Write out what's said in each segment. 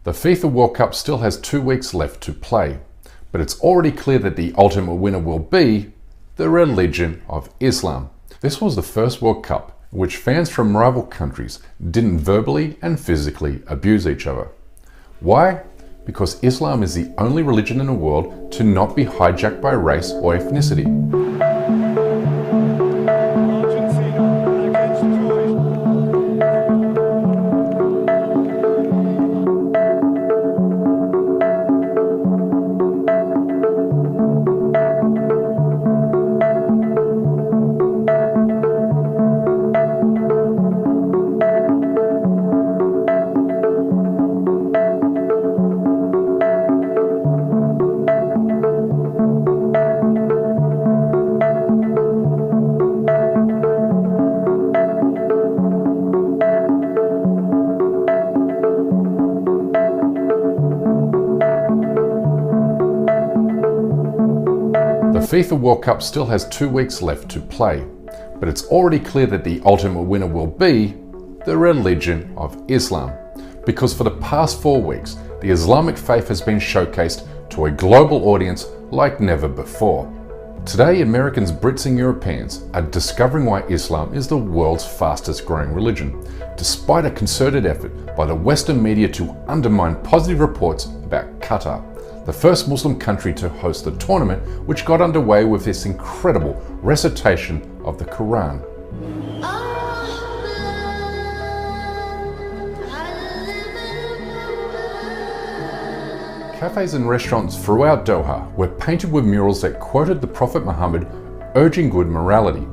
The FIFA World Cup still has 2 weeks left to play, but it's already clear that the ultimate winner will be the religion of Islam. This was the first World Cup in which fans from rival countries didn't verbally and physically abuse each other. Why? Because Islam is the only religion in the world to not be hijacked by race or ethnicity. The FIFA World Cup still has 2 weeks left to play, but it's already clear that the ultimate winner will be the religion of Islam. Because for the past 4 weeks, the Islamic faith has been showcased to a global audience like never before. Today, Americans, Brits and Europeans are discovering why Islam is the world's fastest growing religion, despite a concerted effort by the Western media to undermine positive reports about Qatar, the first Muslim country to host the tournament, which got underway with this incredible recitation of the Quran. Cafes and restaurants throughout Doha were painted with murals that quoted the Prophet Muhammad urging good morality,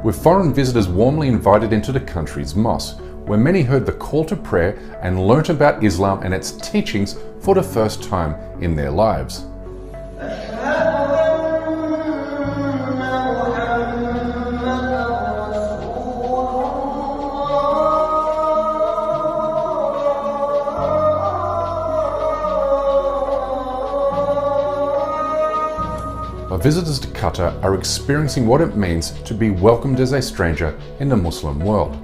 with foreign visitors warmly invited into the country's mosque, where many heard the call to prayer and learnt about Islam and its teachings for the first time in their lives. But visitors to Qatar are experiencing what it means to be welcomed as a stranger in the Muslim world.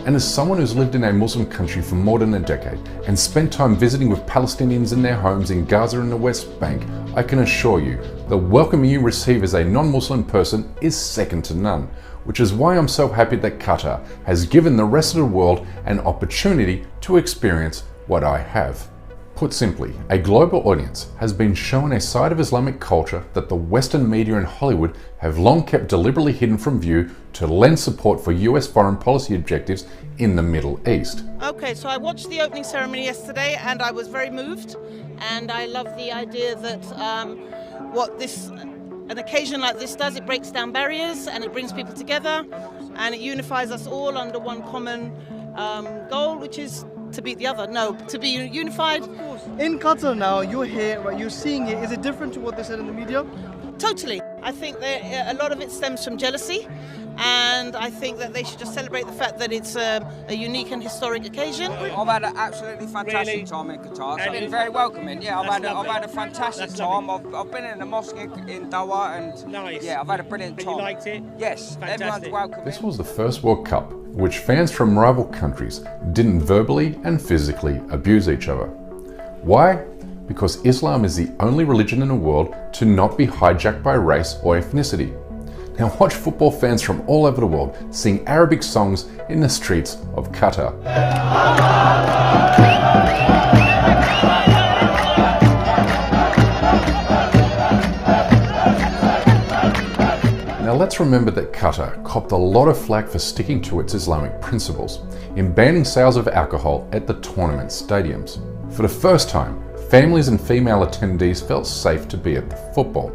And as someone who's lived in a Muslim country for more than a decade and spent time visiting with Palestinians in their homes in Gaza and the West Bank, I can assure you the welcome you receive as a non-Muslim person is second to none, which is why I'm so happy that Qatar has given the rest of the world an opportunity to experience what I have. Put simply, a global audience has been shown a side of Islamic culture that the Western media and Hollywood have long kept deliberately hidden from view to lend support for US foreign policy objectives in the Middle East. Okay, so I watched the opening ceremony yesterday and I was very moved, and I love the idea that an occasion like this does, it breaks down barriers and it brings people together and it unifies us all under one common goal, which is to beat the other. No, to be unified. Of course. In Qatar now, you're here, right, you're seeing it. Is it different to what they said in the media? Totally. I think that a lot of it stems from jealousy, and I think that they should just celebrate the fact that it's a unique and historic occasion. I've had an absolutely fantastic time in Qatar. It's been very welcoming. Yeah, I've had a fantastic time. I've been in the mosque in Doha, and yeah, I've had a brilliant time. You liked it? Yes, fantastic. Everyone's welcoming. This was the first World Cup in which fans from rival countries didn't verbally and physically abuse each other. Why? Because Islam is the only religion in the world to not be hijacked by race or ethnicity. Now watch football fans from all over the world sing Arabic songs in the streets of Qatar. Now let's remember that Qatar copped a lot of flack for sticking to its Islamic principles in banning sales of alcohol at the tournament stadiums. For the first time, families and female attendees felt safe to be at the football.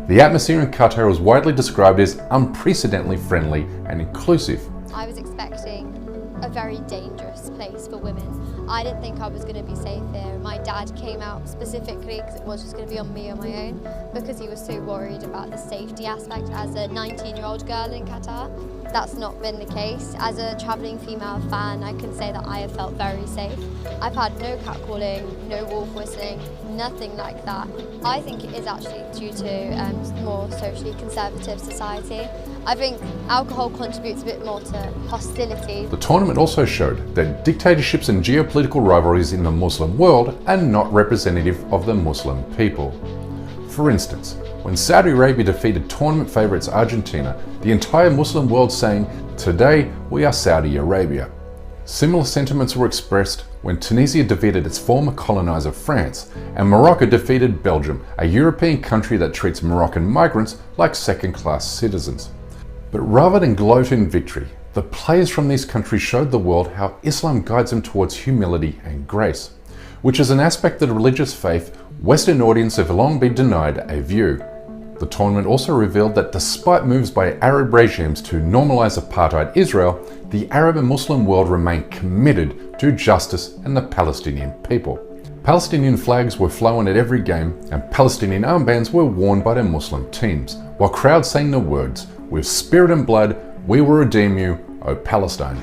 The atmosphere in Qatar was widely described as unprecedentedly friendly and inclusive. I was expecting a very dangerous place for women. I didn't think I was going to be safe here. My dad came out specifically because it was just going to be on me on my own, because he was so worried about the safety aspect as a 19-year-old girl in Qatar. that's not been the case. As a travelling female fan, I can say that I have felt very safe. I've had no catcalling, no wolf whistling, nothing like that. I think it is actually due to more socially conservative society. I think alcohol contributes a bit more to hostility. The tournament also showed that dictatorships and geopolitical rivalries in the Muslim world are not representative of the Muslim people. For instance, when Saudi Arabia defeated tournament favourites Argentina, the entire Muslim world saying, "Today we are Saudi Arabia." Similar sentiments were expressed when Tunisia defeated its former coloniser France, and Morocco defeated Belgium, a European country that treats Moroccan migrants like second-class citizens. But rather than gloat in victory, the players from these countries showed the world how Islam guides them towards humility and grace, which is an aspect of the religious faith Western audiences have long been denied a view. The tournament also revealed that despite moves by Arab regimes to normalise apartheid Israel, the Arab and Muslim world remain committed to justice and the Palestinian people. Palestinian flags were flown at every game, and Palestinian armbands were worn by the Muslim teams, while crowds sang the words, "With spirit and blood, we will redeem you, O Palestine."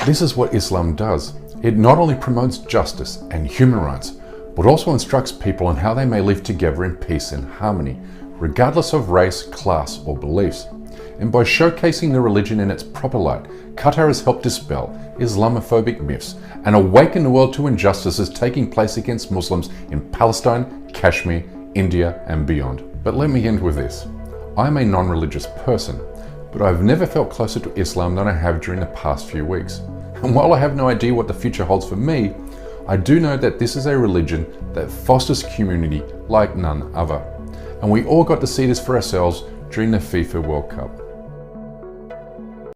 This is what Islam does. It not only promotes justice and human rights, but also instructs people on how they may live together in peace and harmony, regardless of race, class, or beliefs. And by showcasing the religion in its proper light, Qatar has helped dispel Islamophobic myths and awaken the world to injustices taking place against Muslims in Palestine, Kashmir, India, and beyond. But let me end with this. I'm a non-religious person, but I've never felt closer to Islam than I have during the past few weeks. And while I have no idea what the future holds for me, I do know that this is a religion that fosters community like none other. And we all got to see this for ourselves during the FIFA World Cup.